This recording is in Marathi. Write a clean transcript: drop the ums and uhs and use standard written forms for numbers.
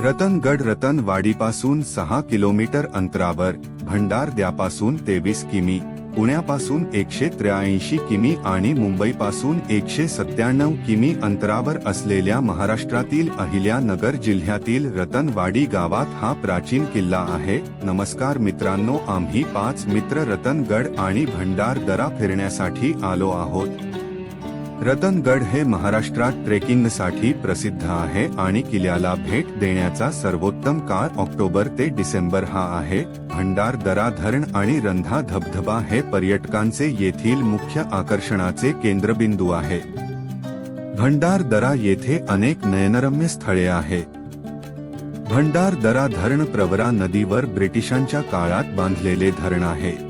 रतनगड रतनवाडीपासून 6 किलोमीटर अंतरावर, भंडारदऱ्यापासून 23 किमी, पुण्यापासून 183 किमी आणि मुंबईपासून 197 किमी अंतरावर असलेल्या महाराष्ट्रातील अहिल्यानगर जिल्ह्यातील रतनवाडी गावात हा प्राचीन किल्ला आहे। नमस्कार मित्रांनो, आम्ही 5 मित्र रतनगड आणि भंडारदरा फिरण्यासाठी आलो आहोत। रतनगड हे महाराष्ट्रात ट्रेकिंगसाठी प्रसिद्ध आहे आणि किल्ल्याला भेट देण्याचा सर्वोत्तम काळ ऑक्टोबर ते डिसेंबर हा आहे। भंडारदरा धरण आणि रंधा धबधबा हे पर्यटकांचे येथील मुख्य आकर्षणाचे केंद्रबिंदू आहे। भंडारदरा येथे अनेक नयनरम्य स्थळे आहेत। भंडारदरा धरण प्रवरा नदीवर ब्रिटिशांच्या काळात बांधलेले धरण आहे।